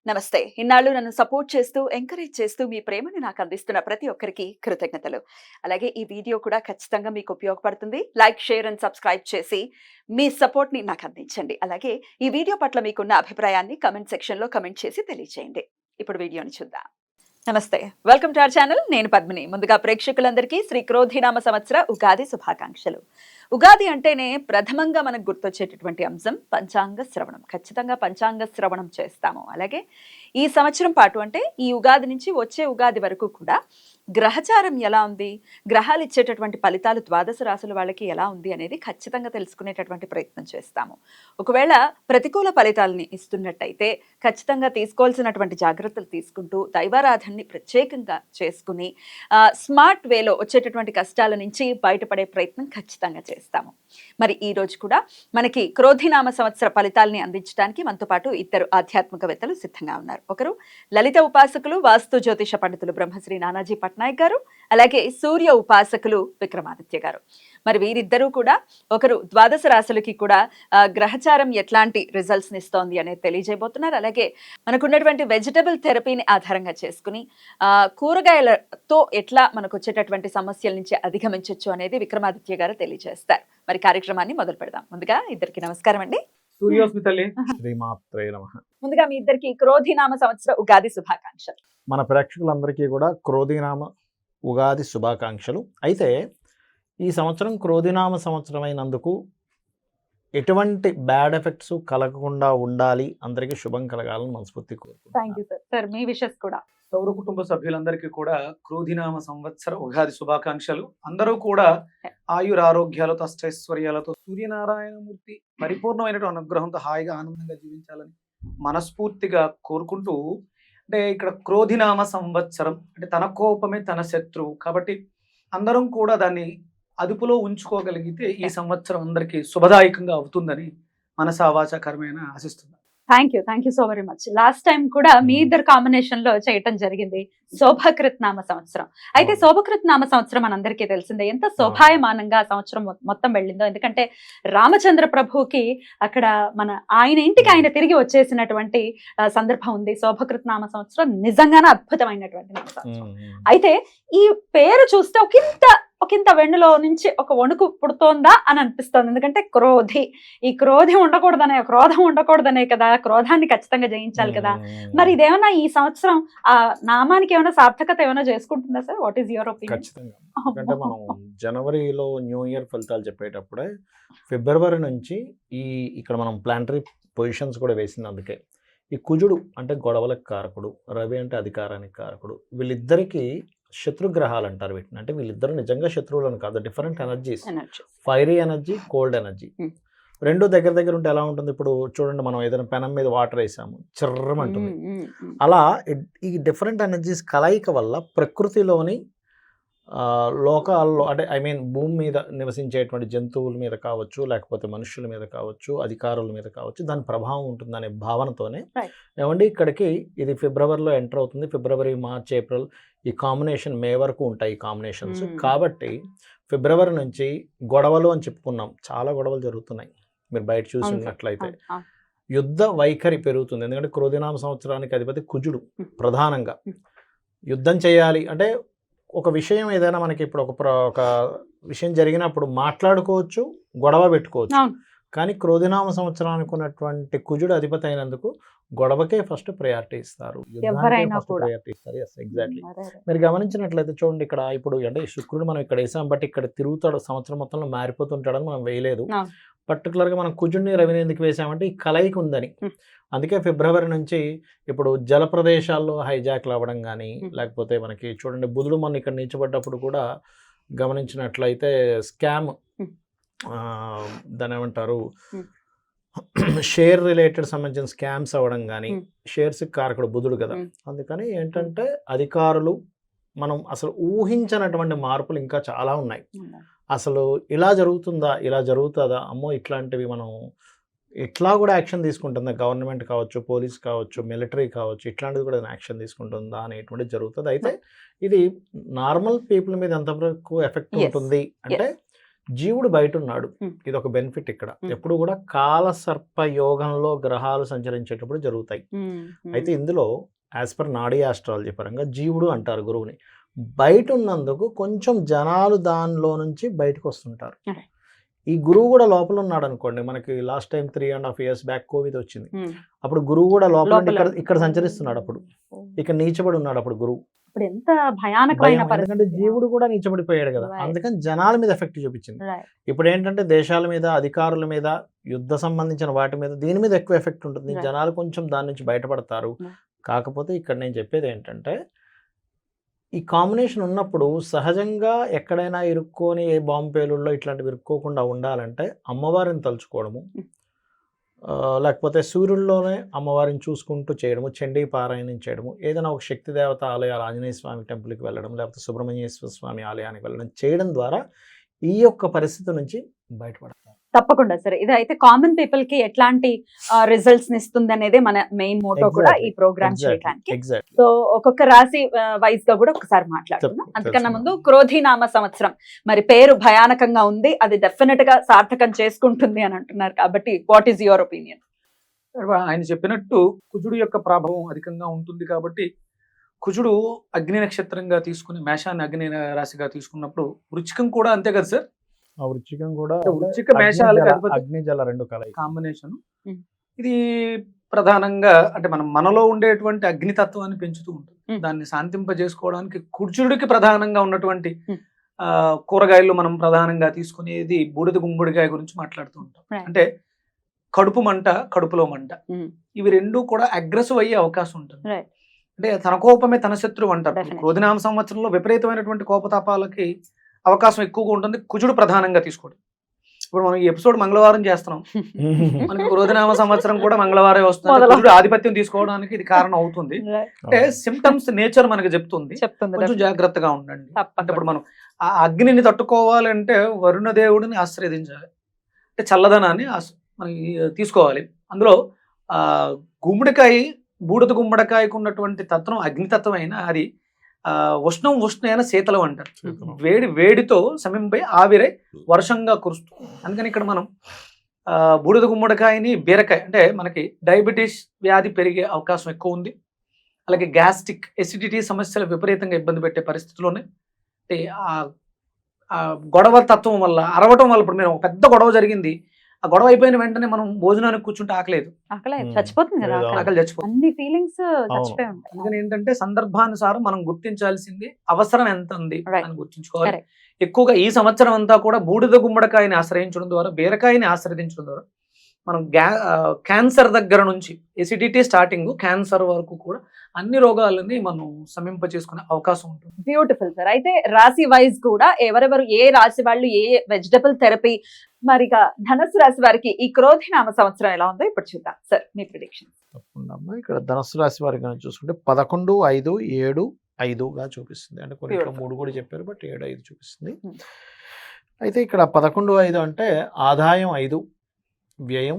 నమస్తే. ఇన్నాళ్ళు నన్ను సపోర్ట్ చేస్తూ, ఎంకరేజ్ చేస్తూ మీ ప్రేమను నాకు అందిస్తున్న ప్రతి ఒక్కరికి కృతజ్ఞతలు. అలాగే ఈ వీడియో కూడా ఖచ్చితంగా మీకు ఉపయోగపడుతుంది. లైక్, షేర్ అండ్ సబ్స్క్రైబ్ చేసి మీ సపోర్ట్‌ని నాకు అందించండి. అలాగే ఈ వీడియో పట్ల మీకున్న అభిప్రాయాన్ని కామెంట్ సెక్షన్‌లో కామెంట్ చేసి తెలియజేయండి. ఇప్పుడు వీడియోని చూద్దాం. నమస్తే. Welcome to our channel. నేను పద్మిని. ముందుగా ప్రేక్షకులందరికీ శ్రీ క్రోధినామ సంవత్సర ఉగాది శుభాకాంక్షలు. ఉగాది అంటేనే ప్రథమంగా మనకు గుర్తొచ్చేటటువంటి అంశం పంచాంగ శ్రవణం. ఖచ్చితంగా పంచాంగ శ్రవణం చేస్తాము. అలాగే ఈ సంవత్సరం పాటు అంటే ఈ ఉగాది నుంచి వచ్చే ఉగాది వరకు కూడా గ్రహచారం ఎలా ఉంది, గ్రహాలు ఇచ్చేటటువంటి ఫలితాలు ద్వాదశ రాశుల వాళ్ళకి ఎలా ఉంది అనేది ఖచ్చితంగా తెలుసుకునేటటువంటి ప్రయత్నం చేస్తాము. ఒకవేళ ప్రతికూల ఫలితాలని ఇస్తున్నట్టయితే ఖచ్చితంగా తీసుకోవాల్సినటువంటి జాగ్రత్తలు తీసుకుంటూ దైవారాధనని ప్రత్యేకంగా చేసుకుని స్మార్ట్ వేలో వచ్చేటటువంటి కష్టాల నుంచి బయటపడే ప్రయత్నం ఖచ్చితంగా చేస్తాము. మరి ఈ రోజు కూడా మనకి క్రోధినామ సంవత్సర ఫలితాలని అందించడానికి మనతో పాటు ఇద్దరు ఆధ్యాత్మికవేత్తలు సిద్ధంగా ఉన్నారు. ఒకరు లలిత ఉపాసకులు, వాస్తు జ్యోతిష పండితులు బ్రహ్మశ్రీ నానాజీ పట్నాయక్ గారు, అలాగే సూర్య ఉపాసకులు విక్రమాదిత్య గారు. మరి వీరిద్దరూ కూడా ఒకరు ద్వాదశ రాశులకి కూడా గ్రహచారం ఎట్లాంటి రిజల్ట్స్ ఇస్తోంది అనేది తెలియజేయబోతున్నారు. అలాగే మనకున్నటువంటి వెజిటబుల్ థెరపీని ఆధారంగా చేసుకుని కూరగాయలతో ఎట్లా మనకు వచ్చేటటువంటి సమస్యల నుంచి అధిగమించవచ్చు అనేది విక్రమాదిత్య గారు తెలియజేస్తారు. మరి కార్యక్రమాన్ని మొదలు పెడదాం. ముందుగా ఇద్దరికి నమస్కారం అండి. ముందుగా మీ ఇద్దరికి క్రోధినామ సంవత్సర ఉగాది శుభాకాంక్షలు. మన ప్రేక్షకులందరికీ కూడా క్రోధినామ ఉగాది శుభాకాంక్షలు. అయితే ఈ సంవత్సరం క్రోధినామ సంవత్సరం అయినందుకు ఎటువంటి బ్యాడ్ ఎఫెక్ట్స్ కలగకుండా ఉండాలి, అందరికీ శుభం కలగాలని మనస్ఫూర్తి కోరుకుంటున్నాను. మీ విషెస్ కూడా సౌర కుటుంబ సభ్యులందరికీ కూడా క్రోధినామ సంవత్సర ఉగాది శుభాకాంక్షలు. అందరూ కూడా ఆయురారోగ్యాలతో అష్టైశ్వర్యాలతో సూర్యనారాయణమూర్తి పరిపూర్ణమైనటువంటి అనుగ్రహంతో హాయిగా ఆనందంగా జీవించాలని మనస్ఫూర్తిగా కోరుకుంటూ, అంటే ఇక్కడ క్రోధినామ సంవత్సరం అంటే తన కోపమే తన శత్రువు కాబట్టి అందరం కూడా దాన్ని అదుపులో ఉంచుకోగలిగితే ఈ సంవత్సరం అందరికీ శుభదాయకంగా అవుతుందని మనసా వాచా కర్మేణ ఆశిస్తున్నాను. Thank you so very much. Last time కూడా మీ ఇద్దరు కాంబినేషన్ లో చేయటం జరిగింది శోభకృత్ నామ సంవత్సరం. అయితే శోభకృత్ నామ సంవత్సరం మనందరికీ తెలిసిందే ఎంత శోభాయమానంగా సంవత్సరం మొత్తం వెళ్ళిందో. ఎందుకంటే రామచంద్ర ప్రభుకి అక్కడ ఆయన ఇంటికి ఆయన తిరిగి వచ్చేసినటువంటి సందర్భం ఉంది. శోభకృత్ నామ సంవత్సరం నిజంగానే అద్భుతమైనటువంటి నామ సంవత్సరం. అయితే ఈ పేరు చూస్తే ఒకంత వెన్నులో నుంచి ఒక వణుకు పుడుతోందా అని అనిపిస్తోంది. ఎందుకంటే ఈ క్రోధం ఉండకూడదనే కదా, క్రోధాన్ని ఖచ్చితంగా జయించాలి కదా. మరి ఇదేమన్నా ఈ సంవత్సరం ఆ నామానికి ఏమైనా సార్థకత ఏమైనా చేసుకుంటుందా sir? What is your opinion? ఖచ్చితంగా. ఎందుకంటే మనం జనవరిలో న్యూ ఇయర్ ఫలితాలు చెప్పేటప్పుడే ఫిబ్రవరి నుంచి ఇక్కడ మనం ప్లానటరీ పొజిషన్స్ కూడా వేసింది. అందుకే ఈ కుజుడు అంటే గొడవలకు కారకుడు, రవి అంటే అధికారానికి కారకుడు, వీళ్ళిద్దరికీ శత్రుగ్రహాలు అంటారు వీటిని. అంటే వీళ్ళిద్దరు నిజంగా శత్రువులను కాదు, different energies, fiery energy, cold energy. రెండు దగ్గర ఉంటే ఎలా ఉంటుంది? ఇప్పుడు చూడండి, మనం ఏదైనా పెనం మీద వాటర్ వేసాము, చిర్రమంటుంది. అలా ఈ డిఫరెంట్ ఎనర్జీస్ కలయిక వల్ల ప్రకృతిలోని లోకాల్లో అంటే భూమి మీద నివసించేటువంటి జంతువుల మీద కావచ్చు, లేకపోతే మనుషుల మీద కావచ్చు, అధికారుల మీద కావచ్చు, దాని ప్రభావం ఉంటుందనే భావనతోనే ఏమండి ఇక్కడికి ఇది ఫిబ్రవరిలో ఎంటర్ అవుతుంది. ఫిబ్రవరి, మార్చ్, ఏప్రిల్ ఈ కాంబినేషన్ మే వరకు ఉంటాయి ఈ కాంబినేషన్స్. కాబట్టి ఫిబ్రవరి నుంచి గొడవలు అని చెప్పుకున్నాం, చాలా గొడవలు జరుగుతున్నాయి. మీరు బయట చూసినట్లయితే యుద్ధ వైఖరి పెరుగుతుంది. ఎందుకంటే క్రోధినామ సంవత్సరానికి అధిపతి కుజుడు. ప్రధానంగా యుద్ధం చేయాలి అంటే ఒక విషయం ఏదైనా మనకి ఇప్పుడు ఒక విషయం జరిగినప్పుడు మాట్లాడుకోవచ్చు, గొడవ పెట్టుకోవచ్చు. కానీ క్రోధినామ సంవత్సరానికి ఉన్నటువంటి కుజుడు అధిపతి అయినందుకు గొడవకే ఫస్ట్ ప్రయారిటీ ఇస్తారు, ప్రయారిటీ ఇస్తారు. ఎగ్జాక్ట్లీ. మీరు గమనించినట్లయితే చూడండి, ఇక్కడ ఇప్పుడు అంటే శుక్రుడు మనం ఇక్కడ వేసాం, బట్ ఇక్కడ తిరుగుతాడు, సంవత్సరం మొత్తంలో మారిపోతుంటాడని మనం వేయలేదు. పర్టికులర్గా మనం కుజుడిని, రవిని ఎందుకు వేసామంటే ఈ కలయిక ఉందని. అందుకే ఫిబ్రవరి నుంచి ఇప్పుడు జల ప్రదేశాల్లో హైజాక్లు అవ్వడం కానీ, లేకపోతే మనకి చూడండి బుధుడు మొన్న ఇక్కడ నిలిచిపడ్డప్పుడు కూడా గమనించినట్లయితే స్కామ్, దాని ఏమంటారు, షేర్ రిలేటెడ్ సంబంధించిన స్కామ్స్ అవ్వడం కానీ, షేర్స్ కారకుడు బుధుడు కదా. అందుకని ఏంటంటే అధికారులు మనం అసలు ఊహించినటువంటి మార్పులు ఇంకా చాలా ఉన్నాయి. అసలు ఇలా జరుగుతుందా, ఇలా జరుగుతుందా, అమ్మో ఇట్లాంటివి మనం ఇట్లా కూడా యాక్షన్ తీసుకుంటుందా, గవర్నమెంట్ కావచ్చు, పోలీస్ కావచ్చు, మిలిటరీ కావచ్చు, ఇట్లాంటిది కూడా యాక్షన్ తీసుకుంటుందా అనేటువంటిది జరుగుతుంది. అయితే ఇది నార్మల్ పీపుల్ మీద ఎంతవరకు ఎఫెక్ట్ ఉంటుంది అంటే జీవుడు బయట ఉన్నాడు. Hmm. ఇది ఒక బెనిఫిట్ ఇక్కడ. Hmm. ఎప్పుడు కూడా కాలసర్ప యోగంలో గ్రహాలు సంచరించేటప్పుడు జరుగుతాయి. అయితే ఇందులో యాజ్ పర్ నాడీ ఆస్ట్రాలజీ పరంగా జీవుడు అంటారు గురువుని. బయట ఉన్నందుకు కొంచెం జనాలు దానిలో నుంచి బయటకు వస్తుంటారు. Okay. ఈ గురువు కూడా లోపల ఉన్నాడు అనుకోండి. మనకి last time 3.5 years back Covid వచ్చింది. అప్పుడు గురువు కూడా లోపల ఉండి ఇక్కడ సంచరిస్తున్నాడు. అప్పుడు ఇక్కడ నీచబడి ఉన్నాడు అప్పుడు గురువు. ఇప్పుడు ఎంత భయానకమైన భయం, ఎందుకంటే జీవుడు కూడా నీచబడిపోయాడు కదా. Right. అందుకని జనాల మీద ఎఫెక్ట్ చూపించింది. ఇప్పుడు ఏంటంటే దేశాల మీద, అధికారుల మీద, యుద్ధ సంబంధించిన వాటి మీద, దీని మీద ఎక్కువ ఎఫెక్ట్ ఉంటుంది. Right. జనాలు కొంచెం దాని నుంచి బయటపడతారు. Right. కాకపోతే ఇక్కడ నేను చెప్పేది ఏంటంటే ఈ కాంబినేషన్ ఉన్నప్పుడు సహజంగా ఎక్కడైనా ఇరుక్కొని ఏ బాంబు పేలుల్లో ఇట్లాంటివి ఇరుక్కోకుండా ఉండాలంటే అమ్మవారిని తలుచుకోవడము, లేకపోతే సూర్యుల్లోనే అమ్మవారిని చూసుకుంటూ చేయడము, చండీ పారాయణం చేయడము, ఏదైనా ఒక శక్తి దేవత ఆలయాలు, ఆంజనేయ స్వామి టెంపుల్కి వెళ్ళడం, లేకపోతే సుబ్రహ్మణ్యేశ్వర స్వామి ఆలయానికి వెళ్ళడం చేయడం ద్వారా ఈ యొక్క పరిస్థితి నుంచి బయటపడతారు. తప్పకుండా సరే. ఇది అయితే కామన్ పీపుల్ కి ఎట్లాంటి రిజల్ట్స్ ఇస్తుంది అనేది మన మెయిన్ మోటో కూడా ఈ ప్రోగ్రామ్ చేయడానికి. ఎగ్జాక్ట్లీ. సో ఒక్కొక్క రాశి వైజ్ గా కూడా ఒకసారి మాట్లాడుకుందాం. అంతకన్నా ముందు క్రోధినామ సంవత్సరం మరి పేరు భయానకంగా ఉంది, అది డెఫినెట్ గా సార్థకం చేసుకుంటుంది అని అంటున్నారు. కాబట్టి వాట్ ఈస్ యువర్ ఒపీనియన్? ఆయన చెప్పినట్టు కుజుడు యొక్క ప్రభావం అధికంగా ఉంటుంది కాబట్టి కుజుడు అగ్ని నక్షత్రంగా తీసుకుని మేషాన్ని అగ్ని రాశిగా తీసుకున్నప్పుడు వృచ్చికం కూడా అంతే కదా సార్. ఆ వృచ్చికం కూడా వృచ్చిక మేషాలకు అగ్ని జల రెండు కలయిక కాంబినేషన్. ఇది ప్రధానంగా అంటే మనలో ఉండేటువంటి అగ్నితత్వాన్ని పెంచుతూ ఉంటుంది. దాన్ని శాంతింపజేసుకోవడానికి కుజుడికి ప్రధానంగా ఉన్నటువంటి కూరగాయలు మనం ప్రధానంగా తీసుకునేది బూడిద గుమ్మడికాయ గురించి మాట్లాడుతూ ఉంటాం. అంటే కడుపు మంట, కడుపులో మంట, ఇవి రెండు కూడా అగ్రెసివ్ అయ్యే అవకాశం ఉంటుంది. అంటే తన కోపమే తన శత్రువు అంటారు. క్రోధినామ సంవత్సరంలో విపరీతమైనటువంటి కోపతాపాలకి అవకాశం ఎక్కువగా ఉంటుంది కుజుడు ప్రధానంగా తీసుకోవడం. ఇప్పుడు మనం ఈ ఎపిసోడ్ మంగళవారం చేస్తున్నాం, మనకి క్రోధినామ సంవత్సరం కూడా మంగళవారం వస్తుంది. కుజుడు ఆధిపత్యం తీసుకోవడానికి ఇది కారణం అవుతుంది. అంటే సిమ్టమ్స్ నేచర్ మనకి చెప్తుంది, కొంచెం జాగ్రత్తగా ఉండండి. అంటే ఇప్పుడు మనం ఆ అగ్నిని తట్టుకోవాలంటే వరుణ దేవుడిని ఆశ్రయించాలి, అంటే చల్లదనాన్ని మనకి తీసుకోవాలి. అందులో గుమ్మడికాయ, బూడిద గుమ్మడికాయకు ఉన్నటువంటి తత్వం అగ్నితత్వం అయినా అది ఉష్ణైన శీతలం అంటారు. వేడితో సమింపై ఆవిరై వర్షంగా కురుస్తుంది. అందుకని ఇక్కడ మనం బూడిద గుమ్మడికాయని, బీరకాయ అంటే మనకి డయాబెటీస్ వ్యాధి పెరిగే అవకాశం ఎక్కువ ఉంది. అలాగే గ్యాస్ట్రిక్ ఎసిడిటీ సమస్యలు విపరీతంగా ఇబ్బంది పెట్టే పరిస్థితుల్లోనే ఆ గొడవ తత్వం వల్ల, అరవటం వల్ల, ఇప్పుడు మీరు ఒక పెద్ద గొడవ జరిగింది, ఆ గొడవ అయిపోయిన వెంటనే మనం భోజనానికి కూర్చుంటే ఆకలేదు, చచ్చిపోతుంది కదా, ఆకలి చచ్చిపోతుంది. అన్ని ఫీలింగ్స్ చచ్చిపోయి ఉంటాయి. అందుకని ఏంటంటే సందర్భానుసారం మనం గుర్తించాల్సింది అవసరం ఎంత ఉంది అని గుర్తించుకోవాలి. ఎక్కువగా ఈ సంవత్సరం అంతా కూడా బూడిద గుమ్మడికాయని ఆశ్రయించడం ద్వారా, బీరకాయని ఆశ్రయించడం ద్వారా మనం క్యాన్సర్ దగ్గర నుంచి ఎసిడిటీ స్టార్టింగ్ క్యాన్సర్ వరకు కూడా అన్ని రోగాలని మనం సమీప చేసుకునే అవకాశం ఉంటుంది. Beautiful sir. అయితే రాశి వైజ్ కూడా ఎవరెవరు ఏ రాశి వాళ్ళు ఏ వెజిటబుల్ థెరపీ, మరిగా ధనుసు రాశి వారికి ఈ క్రోధినామ సంవత్సరం ఎలా ఉందో ఇప్పుడు చూద్దాం సార్, మీ ప్రిడిక్షన్. తప్పకుండా అమ్మా. ఇక్కడ ధనుసు రాశి వారికి కనుక చూసుకుంటే 11, 5, 7, 5గా చూపిస్తుంది. అంటే కొన్ని 3 కూడా చెప్పారు, బట్ 7, 5 చూపిస్తుంది. అయితే ఇక్కడ 11, 5 అంటే ఆదాయం 5, వ్యయం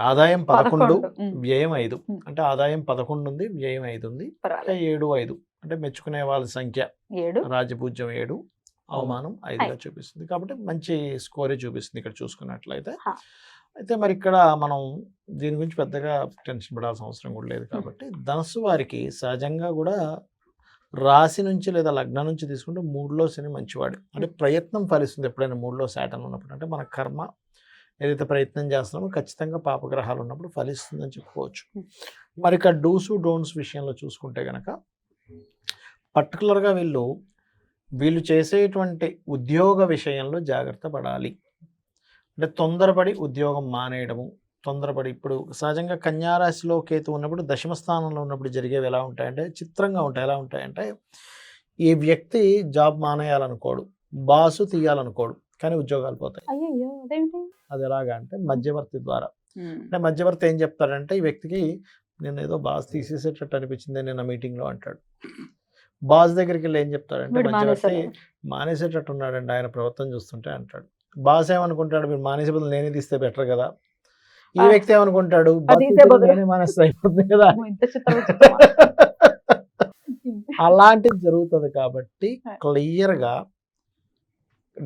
ఆదాయం 11, వ్యయం 5. అంటే ఆదాయం 11 ఉంది, వ్యయం 5 ఉంది. 7, 5 అంటే మెచ్చుకునే వాళ్ళ సంఖ్య 7, రాజపూజ్యం 7, అవమానం 5గా చూపిస్తుంది. కాబట్టి మంచి స్కోరే చూపిస్తుంది ఇక్కడ చూసుకున్నట్లయితే. అయితే మరి ఇక్కడ మనం దీని గురించి పెద్దగా టెన్షన్ పడాల్సిన అవసరం కూడా లేదు. కాబట్టి ధనుసు వారికి సహజంగా కూడా రాశి నుంచి లేదా లగ్నం నుంచి తీసుకుంటే 3లో శని మంచివాడు. అంటే ప్రయత్నం ఫలిస్తుంది ఎప్పుడైనా 3లో శాటర్న్ ఉన్నప్పుడు. అంటే మన కర్మ ఏదైతే ప్రయత్నం చేస్తున్నామో ఖచ్చితంగా పాపగ్రహాలు ఉన్నప్పుడు ఫలిస్తుందని చెప్పుకోవచ్చు. మరి ఇక్కడ డూస్ డోంట్స్ విషయంలో చూసుకుంటే కనుక పర్టికులర్గా వీళ్ళు చేసేటువంటి ఉద్యోగ విషయంలో జాగ్రత్త పడాలి. అంటే తొందరపడి ఉద్యోగం మానేయడము, తొందరపడి ఇప్పుడు సహజంగా కన్యారాశిలో కేతు ఉన్నప్పుడు దశమ స్థానంలో ఉన్నప్పుడు జరిగేవి ఎలా ఉంటాయంటే చిత్రంగా ఉంటాయి. ఎలా ఉంటాయంటే ఈ వ్యక్తి జాబ్ మానేయాలనుకోడు, బాసు తీయాలనుకోడు, కానీ ఉద్యోగాలు పోతాయి. అది ఎలాగా అంటే మధ్యవర్తి ద్వారా. అంటే మధ్యవర్తి ఏం చెప్తాడంటే ఈ వ్యక్తికి నేను ఏదో బాస్ తీసేసేటట్టు అనిపించింది నేను ఆ మీటింగ్లో అంటాడు. బాస్ దగ్గరికి వెళ్ళి ఏం చెప్తాడంటే మధ్యవర్తి మానేసేటట్టు ఉన్నాడండి ఆయన ప్రవర్తన చూస్తుంటే అంటాడు. బాస్ ఏమనుకుంటాడు, మీరు మానేసే బదులు నేనే తీస్తే బెటర్ కదా. ఈ వ్యక్తి ఏమనుకుంటాడు, నేనే మానేస్తే అయిపోతుంది కదా. అలాంటిది జరుగుతుంది. కాబట్టి క్లియర్గా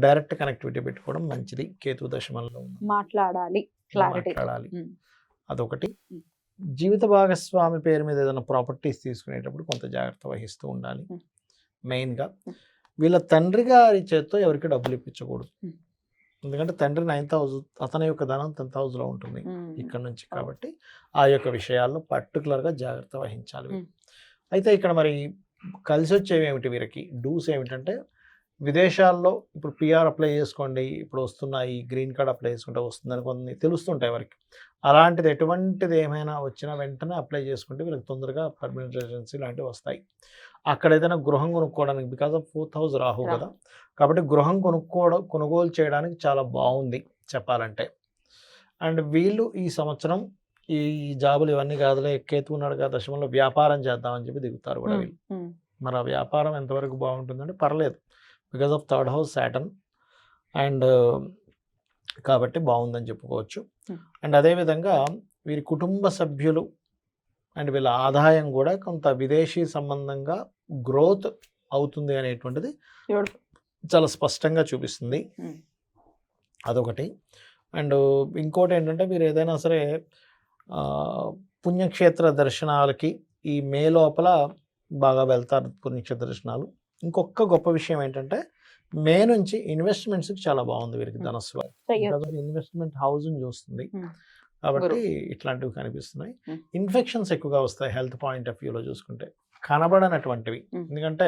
డైరెక్ట్ కనెక్టివిటీ పెట్టుకోవడం మంచిది. కేతు దశమంలో మాట్లాడాలి, క్లారిటీ. మాట్లాడాలి, అదొకటి. జీవిత భాగస్వామి పేరు మీద ఏదైనా ప్రాపర్టీస్ తీసుకునేటప్పుడు కొంత జాగ్రత్త వహిస్తూ ఉండాలి. మెయిన్గా వీళ్ళ తండ్రి గారి చేత్తో ఎవరికి డబ్బులు ఇప్పించకూడదు. ఎందుకంటే తండ్రి 9th హౌస్, అతని యొక్క ధనం 10th హౌస్లో ఉంటుంది ఇక్కడ నుంచి. కాబట్టి ఆ యొక్క విషయాల్లో పర్టికులర్గా జాగ్రత్త వహించాలి. అయితే ఇక్కడ మరి కలిసి వచ్చేవి ఏమిటి వీరికి డూస్ ఏమిటంటే, విదేశాల్లో ఇప్పుడు పిఆర్ అప్లై చేసుకోండి, ఇప్పుడు వస్తున్నాయి, గ్రీన్ కార్డ్ అప్లై చేసుకుంటే వస్తుందని కొన్ని తెలుస్తుంటాయి వారికి. అలాంటిది ఎటువంటిది ఏమైనా వచ్చినా వెంటనే అప్లై చేసుకుంటే వీళ్ళకి తొందరగా పర్మనెంట్ రెసిడెన్సీ లాంటివి వస్తాయి. అక్కడ ఏదైనా గృహం కొనుక్కోవడానికి, because of 4th house Rahu కదా, కాబట్టి గృహం కొనుగోలు చేయడానికి చాలా బాగుంది చెప్పాలంటే. అండ్ వీళ్ళు ఈ సంవత్సరం ఈ జాబులు ఇవన్నీ కాదులే, కేతు ఉన్నాడు కదా దశమంలో, వ్యాపారం చేద్దామని చెప్పి దిగుతారు కూడా వీళ్ళు. మరి ఆ వ్యాపారం ఎంతవరకు బాగుంటుందంటే పర్లేదు, because of 3rd house Saturn, and కాబట్టి బాగుందని చెప్పుకోవచ్చు. అండ్ అదేవిధంగా వీరి కుటుంబ సభ్యులు అండ్ వీళ్ళ ఆదాయం కూడా కొంత విదేశీ సంబంధంగా గ్రోత్ అవుతుంది అనేటువంటిది చాలా స్పష్టంగా చూపిస్తుంది. అదొకటి. అండ్ ఇంకోటి ఏంటంటే, మీరు ఏదైనా సరే పుణ్యక్షేత్ర దర్శనాలకి ఈ మే లోపల బాగా వెళ్తారు, పుణ్యక్షేత్ర దర్శనాలు. ఇంకొక గొప్ప విషయం ఏంటంటే, మే నుంచి ఇన్వెస్ట్మెంట్స్కి చాలా బాగుంది వీరికి ధనస్సు. ఇన్వెస్ట్మెంట్ హౌస్ని చూస్తుంది కాబట్టి ఇట్లాంటివి కనిపిస్తున్నాయి. ఇన్ఫెక్షన్స్ ఎక్కువగా వస్తాయి హెల్త్ పాయింట్ ఆఫ్ వ్యూలో చూసుకుంటే, కనబడనటువంటివి. ఎందుకంటే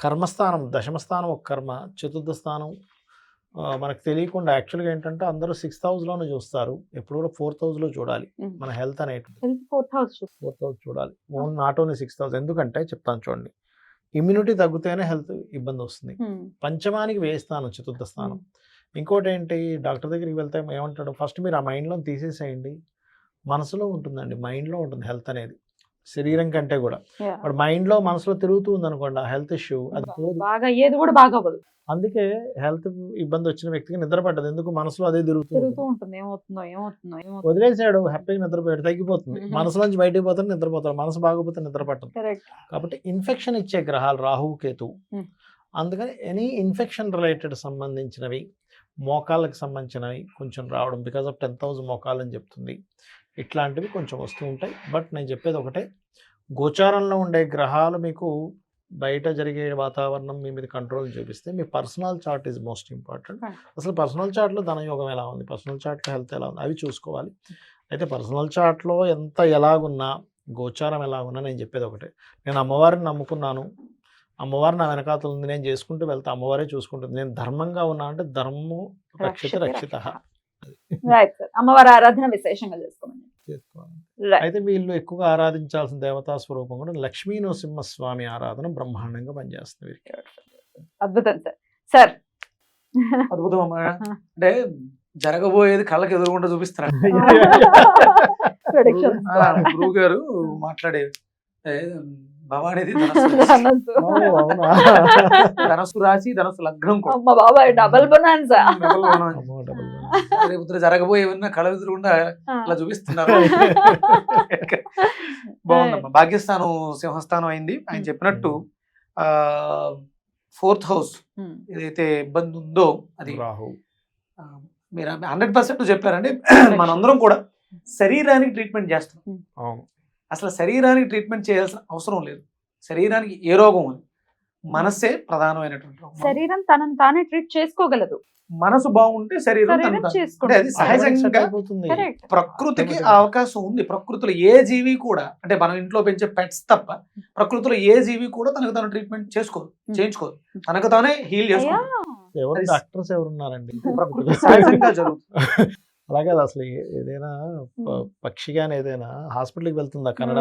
కర్మస్థానం, దశమస్థానం ఒక కర్మ, చతుర్థ స్థానం మనకు తెలియకుండా యాక్చువల్గా ఏంటంటే అందరూ 6th హౌస్లోనే చూస్తారు, ఎప్పుడు కూడా 4th హౌస్లో చూడాలి మన హెల్త్ అనేటువంటి. 4th హౌస్ చూడాలి, నాట్ ఓన్లీ 6th హౌస్. ఎందుకంటే చెప్తాను చూడండి, ఇమ్యూనిటీ తగ్గితేనే హెల్త్ ఇబ్బంది వస్తుంది. పంచమానికి వేస్తాను చతుర్థ స్థానం. ఇంకోటి ఏంటి, డాక్టర్ దగ్గరికి వెళ్తే ఏమంటాడు, ఫస్ట్ మీరు ఆ మైండ్లో తీసేసేయండి, మనసులో ఉంటుందండి, మైండ్లో ఉంటుంది హెల్త్ అనేది, శరీరం కంటే కూడా. బట్ మైండ్లో మనసులో తిరుగుతూ ఉంది అనుకోండి ఆ హెల్త్ ఇష్యూ, అది బాగా అయ్యేది కూడా బాగా అవ్వదు. అందుకే హెల్త్ ఇబ్బంది వచ్చిన వ్యక్తికి నిద్ర పట్టదు, ఎందుకు మనసులో అదే తిరుగుతూ ఉంటుంది. ఏమవుతుందో వదిలేసాడు, హ్యాపీగా నిద్రపోయాడు, తగ్గిపోతుంది. మనసులోంచి బయటికి పోతాడు, నిద్రపోతాడు. మనసు బాగోపోతే నిద్ర పట్టదు. కాబట్టి ఇన్ఫెక్షన్ ఇచ్చే గ్రహాలు రాహువు కేతువు. అందుకని ఎనీ ఇన్ఫెక్షన్ రిలేటెడ్ సంబంధించినవి, మోకాళ్ళకి సంబంధించినవి కొంచెం రావడం, బికాజ్ ఆఫ్ 10th హౌస్ మోకాళ్ళని చెప్తుంది, ఇట్లాంటివి కొంచెం వస్తూ ఉంటాయి. బట్ నేను చెప్పేది ఒకటే, గోచారంలో ఉండే గ్రహాలు మీకు బయట జరిగే వాతావరణం మీ మీద కంట్రోల్ చూపిస్తే, మీ personal chart is most important. అసలు పర్సనల్ చార్ట్లో ధనయోగం ఎలా ఉంది, పర్సనల్ చార్ట్లో హెల్త్ ఎలా ఉంది, అవి చూసుకోవాలి. అయితే పర్సనల్ చార్ట్లో ఎంత ఎలాగున్నా, గోచారం ఎలాగున్నా, నేను చెప్పేది ఒకటే, నేను అమ్మవారిని నమ్ముకున్నాను, అమ్మవారు నా వెనకాతలు ఉంది, నేను చేసుకుంటూ వెళ్తా, అమ్మవారే చూసుకుంటుంది. నేను ధర్మంగా ఉన్నా అంటే ధర్మము రక్షిత రక్షిత. అమ్మవారి ఆరాధన విశేషంగా చేసుకోవాలి. అయితే వీళ్ళు ఎక్కువగా ఆరాధించాల్సిన దేవతా స్వరూపం కూడా లక్ష్మీ నరసింహస్వామి ఆరాధన బ్రహ్మాండంగా పనిచేస్తుంది వీరికి. అద్భుతం సార్. అద్భుతం అమ్మా. అంటే జరగబోయేది కళ్ళకి ఎదురుగుండా చూపిస్తారు గురువు గారు మాట్లాడేది. భవానీది ధనస్సు రాశి, ధనస్సు లగ్నం, డబల్ బొనాన్సా. రేపు జరగబోయేవన్నా కళ ఎదురుగుండా అలా చూపిస్తున్నారు. బాగుందమ్మా. భాగ్యస్థానం సింహస్థానం అయింది. ఆయన చెప్పినట్టు 4th హౌస్ ఏదైతే ఇబ్బంది ఉందో అది మీరు 100% చెప్పారండి. మనందరం కూడా శరీరానికి ట్రీట్మెంట్ చేస్తున్నాం. అసలు శరీరానికి ట్రీట్మెంట్ చేయాల్సిన అవసరం లేదు. శరీరానికి ఏ రోగం అని, మనసే ప్రధానమైనటువంటి రోగం. శరీరం తనను తానే ట్రీట్ చేసుకోగలదు. మనసు బాగుంటే శరీరం అంటే అది సహజంగా ప్రకృతికి ఆ అవకాశం ఉంది. ప్రకృతిలో ఏ జీవి కూడా, అంటే మనం ఇంట్లో పెంచే పెట్స్ తప్ప ప్రకృతిలో ఏ జీవి కూడా తనకు తాను ట్రీట్మెంట్ చేయించుకోదు, తనకు తానే హీల్ చేసుకోదు. డాక్టర్స్ ఎవరున్నారండి, ప్రకృతి సహజంగా జరుగుతుంది. అలాగే అసలు ఏదైనా పక్షి గాని ఏదైనా హాస్పిటల్కి వెళ్తుందా కన్నడ,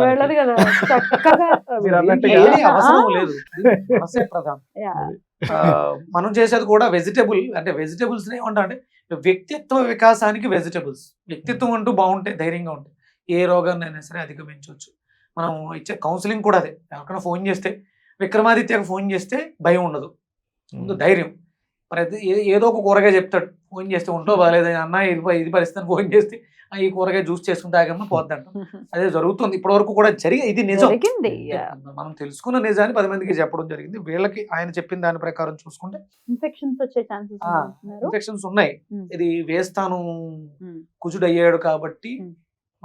అవసరం లేదు. మనసే ప్రధానం. మనం చేసేది కూడా వెజిటబుల్, అంటే వెజిటబుల్స్ ఏమంటా అంటే వ్యక్తిత్వ వికాసానికి వెజిటబుల్స్. వ్యక్తిత్వం అంటూ బాగుంటే, ధైర్యంగా ఉంటే ఏ రోగాన్ని అయినా సరే అధిగమించవచ్చు. మనం ఇచ్చే కౌన్సిలింగ్ కూడా అదే. ఎవరికైనా ఫోన్ చేస్తే, విక్రమాదిత్యకు ఫోన్ చేస్తే భయం ఉండదు, ముందు ధైర్యం. మరి అయితే ఏదో ఒక కూరగాయ చెప్తాడు, ఫోన్ చేస్తే ఉంటో బాగాలేదు అన్న ఇది పరిస్థితి ఫోన్ చేస్తే ఈ కూరగాయ జ్యూస్ చేసుకుంటే ఆగమ్మ పోద్దంట. అదే జరుగుతుంది ఇప్పటి వరకు కూడా ఇది నిజం. జరిగింది. మనం తెలుసుకున్న నిజాన్ని 10 మందికి చెప్పడం జరిగింది. వీళ్ళకి ఆయన చెప్పిన దాని ప్రకారం చూసుకుంటే ఇన్ఫెక్షన్స్ వచ్చే ఛాన్సెస్ ఇన్ఫెక్షన్స్ ఉన్నాయి. ఇది వేస్తానం కుజుడు అయ్యాడు కాబట్టి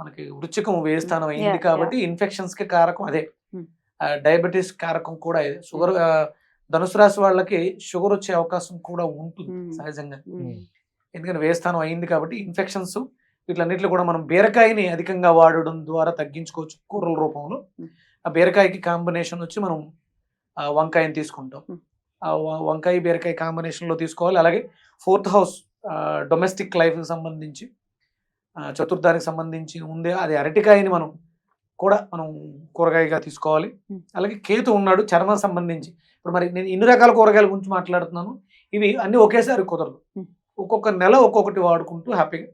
మనకి వృచ్చికం వేస్తానం అయింది కాబట్టి ఇన్ఫెక్షన్స్ కి కారకం అదే. డయాబెటీస్ కారకం కూడా ఇదే. షుగర్ ధనుసు రాశి వాళ్ళకి షుగర్ వచ్చే అవకాశం కూడా ఉంటుంది సహజంగా, ఎందుకంటే వేస్తానం అయింది కాబట్టి. ఇన్ఫెక్షన్స్ వీటిలన్నింటిలో కూడా మనం బీరకాయని అధికంగా వాడడం ద్వారా తగ్గించుకోవచ్చు కూరల రూపంలో. ఆ బీరకాయకి కాంబినేషన్ వచ్చి మనం వంకాయని తీసుకుంటాం. ఆ వంకాయ బీరకాయ కాంబినేషన్లో తీసుకోవాలి. అలాగే 4th హౌస్ డొమెస్టిక్ లైఫ్కి సంబంధించి చతుర్థానికి సంబంధించి ఉంది, అది అరటికాయని మనం కూరగాయగా తీసుకోవాలి. అలాగే కేతు ఉన్నాడు చర్మం సంబంధించి. ఇప్పుడు మరి నేను ఇన్ని రకాల కూరగాయల గురించి మాట్లాడుతున్నాను, ఇవి అన్ని ఒకేసారి కుదరదు. ఒక్కొక్క నెల ఒక్కొక్కటి వాడుకుంటూ హ్యాపీగా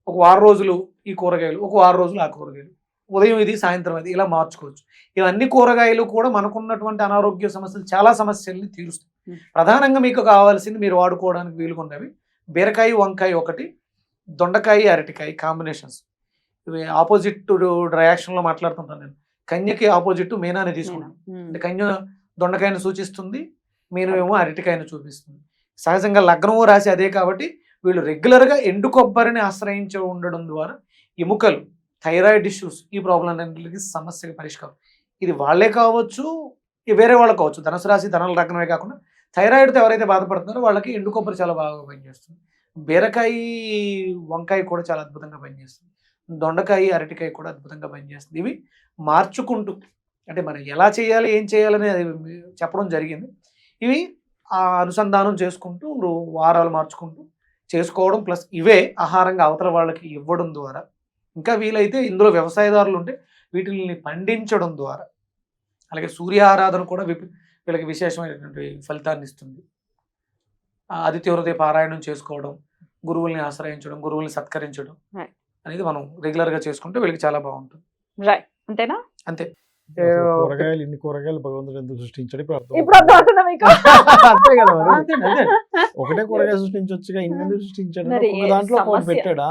ఒక 6 రోజులు ఈ కూరగాయలు, ఒక 6 రోజులు ఆ కూరగాయలు, ఉదయం ఇది సాయంత్రం అది, ఇలా మార్చుకోవచ్చు. ఇవన్నీ కూరగాయలు కూడా మనకున్నటువంటి అనారోగ్య సమస్యలు చాలా సమస్యల్ని తీరుస్తాయి. ప్రధానంగా మీకు కావాల్సింది మీరు వాడుకోవడానికి వీలుగా ఉన్నవి బీరకాయ వంకాయ ఒకటి, దొండకాయ అరటికాయ కాంబినేషన్స్. ఇవి ఆపోజిట్ రియాక్షన్లో మాట్లాడుతుంటాను నేను. కన్యకి ఆపోజిట్ మీనాన్ని తీసుకున్నాను. అంటే కన్య దొండకాయని సూచిస్తుంది, మీనేమో అరటికాయని చూపిస్తుంది. సహజంగా లగ్నము రాసి అదే కాబట్టి వీళ్ళు రెగ్యులర్గా ఎండు కొబ్బరిని ఆశ్రయించి ఉండడం ద్వారా ఎముకలు, థైరాయిడ్ ఇష్యూస్, ఈ ప్రాబ్లం అన్నింటికి సమస్యకి పరిష్కారం. ఇది వాళ్ళే కావచ్చు, వేరే వాళ్ళకి కావచ్చు. ధనుసు రాశి ధనుల లగ్నమే కాకుండా థైరాయిడ్తో ఎవరైతే బాధపడుతున్నారో వాళ్ళకి ఎండు కొబ్బరి చాలా బాగా పనిచేస్తుంది. బీరకాయ వంకాయ కూడా చాలా అద్భుతంగా పనిచేస్తుంది. దొండకాయ అరటికాయ కూడా అద్భుతంగా పనిచేస్తుంది. ఇవి మార్చుకుంటూ, అంటే మనం ఎలా చేయాలి ఏం చేయాలని అది చెప్పడం జరిగింది. ఇవి ఆ అనుసంధానం చేసుకుంటూ వారాలు మార్చుకుంటూ చేసుకోవడం, ప్లస్ ఇవే ఆహారంగా అవతల వాళ్ళకి ఇవ్వడం ద్వారా, ఇంకా వీలైతే ఇందులో వ్యవసాయదారులు ఉంటే వీటిని పండించడం ద్వారా, అలాగే సూర్య ఆరాధన కూడా వీళ్ళకి విశేషమైనటువంటి ఫలితాన్ని ఇస్తుంది. ఆదిత్య హృదయ పారాయణం చేసుకోవడం, గురువుల్ని ఆశ్రయించడం, గురువుల్ని సత్కరించడం అనేది మనం రెగ్యులర్గా చేసుకుంటే వీళ్ళకి చాలా బాగుంటుంది. రైట్, అంతేనా? అంతే. కూరగాయలు ఇన్ని కూరగాయలు భగవంతుడు ఎందుకు సృష్టించాడు ఇప్పుడు అర్థమవుతుందా మీకు? అంతే కదా మరి. ఒకటే కూరగాయ సృష్టించొచ్చుగా, ఇన్ని ఎందుకు సృష్టించాడు? ఒక దాంట్లో ఒకటి పెట్టాడా?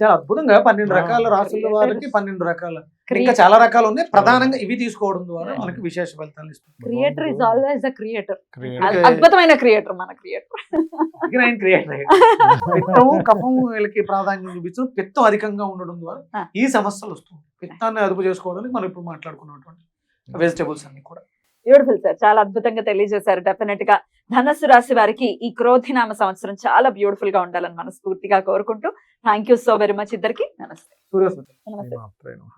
చాలా అద్భుతంగా 12 రకాల రాసుల వారికి 12 రకాల, ఇంకా చాలా రకాలు ఉన్నాయి. ప్రధానంగా ఇవి తీసుకోవడం ద్వారా మనకి విశేష ఫలితాలు ఇస్తుంది. Creator is always the creator. అద్భుతమైన క్రియేటర్ మన క్రియేటర్. పిత్తము కఫం వీళ్ళకి ప్రాధాన్యం చూపించడం, పిత్తం అధికంగా ఉండడం ద్వారా ఈ సమస్యలు వస్తుంది. పిత్తాన్ని అదుపు చేసుకోవడానికి మనం ఇప్పుడు మాట్లాడుకున్నటువంటి వెజిటబుల్స్ అన్ని కూడా. బ్యూటిఫుల్ సార్, చాలా అద్భుతంగా తెలియజేశారు. డెఫినెట్ గా ధనస్సు రాశి వారికి ఈ క్రోధినామ సంవత్సరం చాలా బ్యూటిఫుల్ గా ఉండాలని మనస్ఫూర్తిగా కోరుకుంటూ thank you so very much ఇద్దరికి. నమస్తే. సూర్యస్మృతి. నమస్తే.